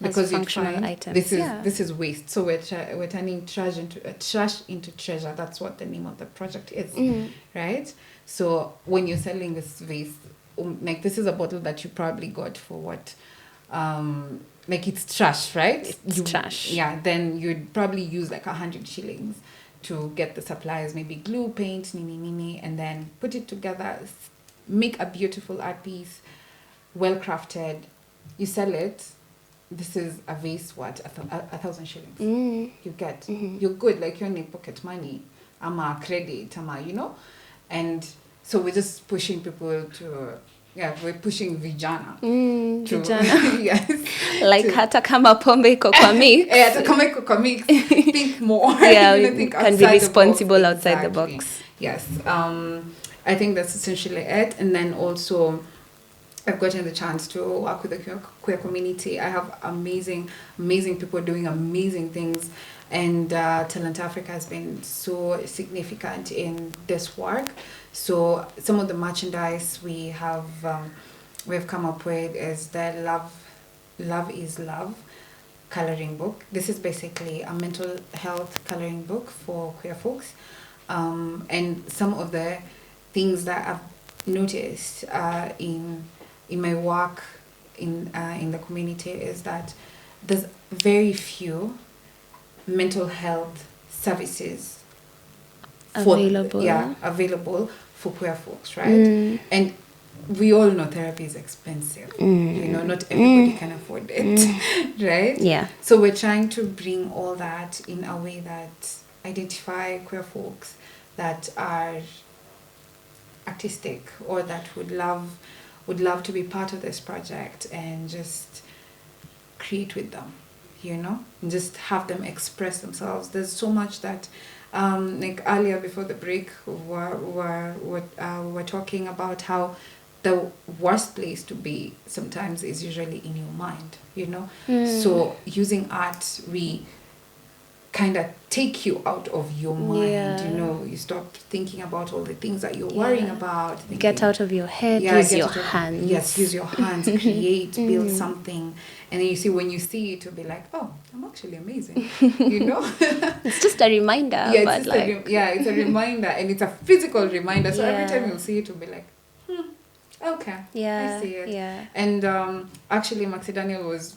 Because functional items. This is waste. So we're turning trash into treasure. That's what the name of the project is, right? So when you're selling this vase, like this is a bottle that you probably got for what, like it's trash, right? It's trash. Yeah. Then you'd probably use like 100 shillings to get the supplies, maybe glue, paint, nini, and then put it together, make a beautiful art piece, well crafted. You sell it. This is a vase, what, 1,000 shillings. You get. You're good, like you're in pocket money. Ama credit, you know? And so we're just pushing people to, we're pushing vijana. Vijana. Yes. Like hata kama pombe iko kwa mix. Hata kama iko kwa mix. Think more. We can be responsible outside the box. Yes. I think that's essentially it. And then also, I've gotten the chance to work with the queer community. I have amazing people doing amazing things, and Talent Africa has been so significant in this work. So some of the merchandise we've come up with is the Love is Love coloring book. This is basically a mental health coloring book for queer folks, and some of the things that I've noticed in my work in the community is that there's very few mental health services available for queer folks, right? And we all know therapy is expensive. You know, not everybody can afford it, right? Yeah. So we're trying to bring all that in a way that identify queer folks that are artistic or that would love to be part of this project and just create with them, you know, and just have them express themselves. There's so much that like earlier before the break we're talking about how the worst place to be sometimes is usually in your mind, you know. So using art, we kind of take you out of your mind, you know. You stop thinking about all the things that you're worrying about, thinking, get out of your head, use your hands. Yes, use your hands, create, build something, and then you see, when you see it, you'll be like, oh, I'm actually amazing, you know. It's just a reminder. Yeah, but like it's a reminder, and it's a physical reminder. So every time you'll see it, you'll be like, okay, I see it. Yeah. And actually, Maxi Daniel was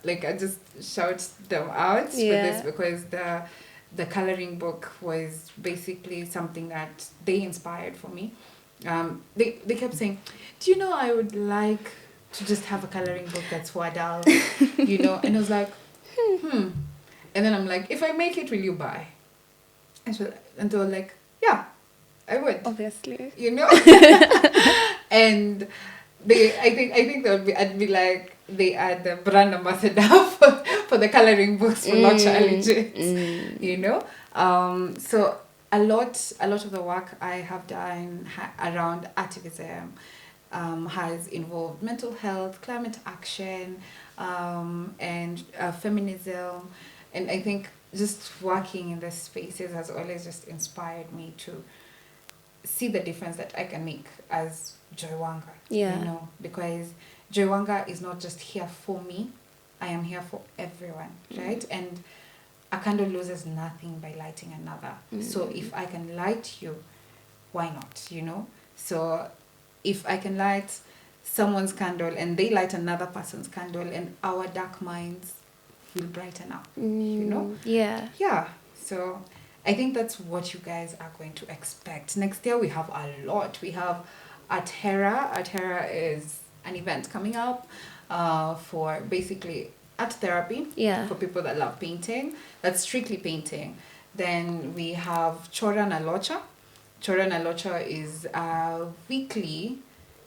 like, I just shout them out for this because the coloring book was basically something that they inspired for me. They kept saying, do you know, I would like to just have a coloring book that's for adults, you know. And I was like, and then I'm like, if I make it, will you buy? And they were like, yeah, I would, Obviously. you know. And I think I'd be like, they are the brand ambassador for the coloring books for Not Legit, you know. So a lot of the work I have done around activism has involved mental health, climate action, and feminism. And I think just working in these spaces has always just inspired me to see the difference that I can make as Joywanga, you know, because Joywanga is not just here for me, I am here for everyone, right? And a candle loses nothing by lighting another. So if I can light you, why not, you know? So if I can light someone's candle and they light another person's candle, and our dark minds will brighten up, you know? Yeah. Yeah. So I think that's what you guys are going to expect. Next year we have a lot. We have Art Hera. Art Hera is an event coming up for basically art therapy for people that love painting. That's strictly painting. Then we have Chora na Locha. Chora na Locha is weekly,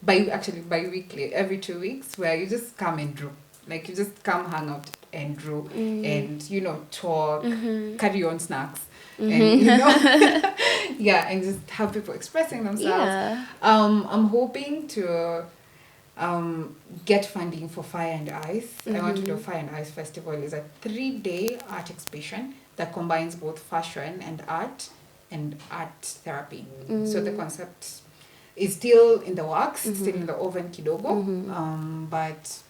bi-weekly, every 2 weeks, where you just come and draw. Like, you just come hang out and draw and, you know, talk, carry on snacks. And, you know, and just have people expressing themselves. I'm hoping to get funding for Fire and Ice. I want to do a Fire and Ice Festival. It's a 3-day art exhibition that combines both fashion and art therapy. So the concept is still in the works, it's still in the oven kidogo. But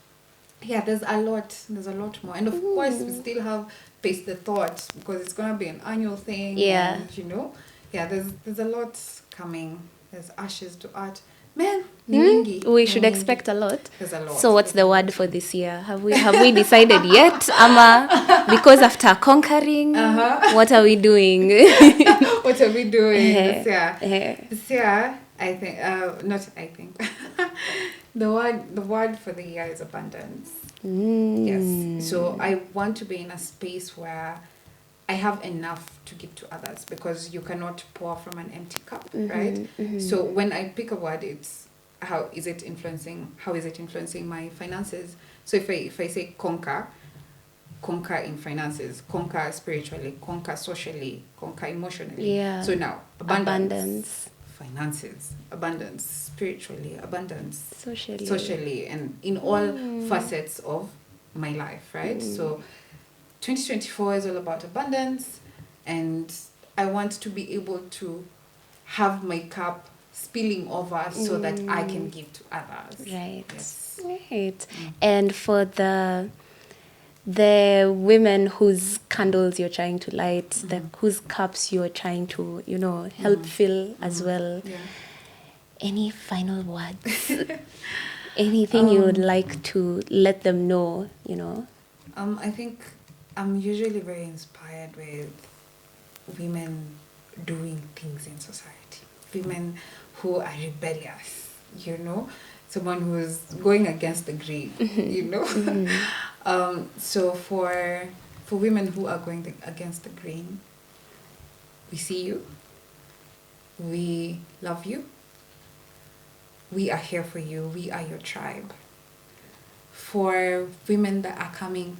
yeah, there's a lot more. And of course, we still have Pace the Thought, because it's going to be an annual thing. And, you know, there's a lot coming. There's Ashes to Art. Man, we should expect a lot. There's a lot. So what's the word for this year? Have we decided yet? Because after conquering, what are we doing? What are we doing this year? This year, I think, the word for the year is abundance. Yes. So I want to be in a space where I have enough to give to others, because you cannot pour from an empty cup, right? So when I pick a word, it's how is it influencing my finances? So if I say conquer in finances, conquer spiritually, conquer socially, conquer emotionally. So now abundance. Finances, abundance, spiritually, abundance, socially, and in all facets of my life, right? So 2024 is all about abundance, and I want to be able to have my cup spilling over so that I can give to others. Right. Yes. Right. And for the women whose candles you're trying to light, whose cups you're trying to, you know, help fill as well. Any final words? Anything you would like to let them know, you know? I think I'm usually very inspired with women doing things in society. Women who are rebellious, you know, someone who's going against the grain, you know. So for women who are going against the grain, we see you, we love you, we are here for you, we are your tribe. For women that are coming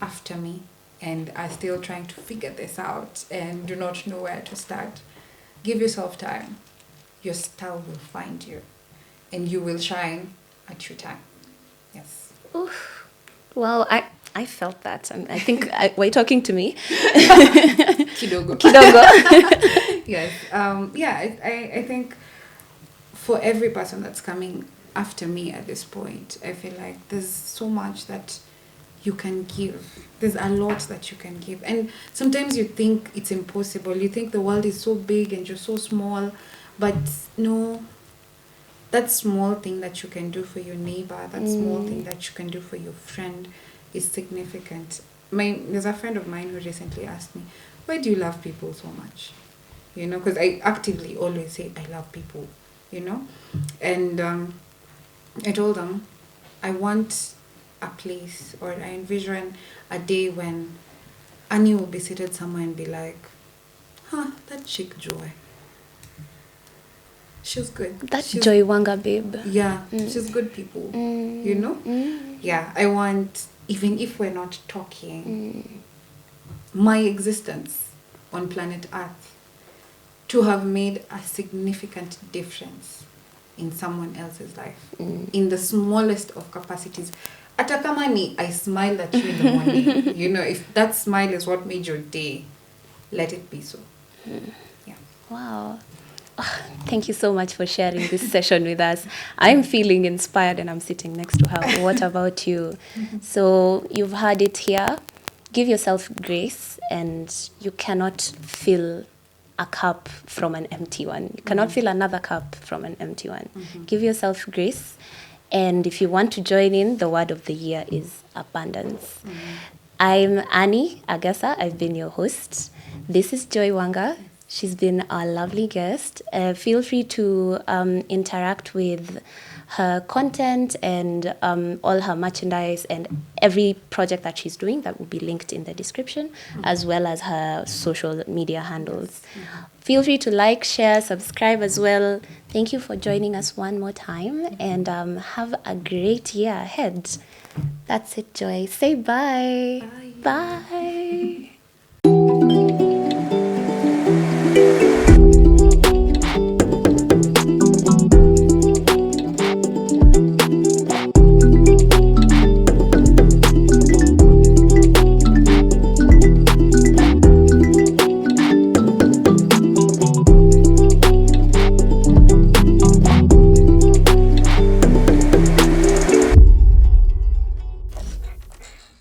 after me and are still trying to figure this out and do not know where to start, give yourself time. Your star will find you and you will shine at your time. Yes. Oof. Well, I felt that, and I think were you talking to me? Kidogo. Kidogo. Yes. I think for every person that's coming after me at this point, I feel like there's so much that you can give. There's a lot that you can give. And sometimes you think it's impossible. You think the world is so big and you're so small. But no, that small thing that you can do for your neighbor, that small thing that you can do for your friend is significant. There's a friend of mine who recently asked me, why do you love people so much? You know, because I actively always say I love people, you know. And I told them I want a place, or I envision a day when Annie will be seated somewhere and be like, that chick Joy. She's good. She's Joy Wanga babe. Yeah, she's good people, you know? Yeah, I want, even if we're not talking, my existence on planet Earth to have made a significant difference in someone else's life, in the smallest of capacities. Hata kama ni I smiled at you in the morning, you know, if that smile is what made your day, let it be so. Yeah. Wow. Oh, thank you so much for sharing this session with us. I'm feeling inspired and I'm sitting next to her. What about you? So you've heard it here. Give yourself grace, and you cannot fill a cup from an empty one. You cannot fill another cup from an empty one. Give yourself grace. And if you want to join in, the word of the year is abundance. I'm Annie Agasa. I've been your host. This is Joy Wanga. She's been our lovely guest. Feel free to interact with her content and all her merchandise and every project that she's doing. That will be linked in the description, as well as her social media handles. Feel free to like, share, subscribe as well. Thank you for joining us one more time, and have a great year ahead. That's it, Joy. Say bye. Bye. Bye.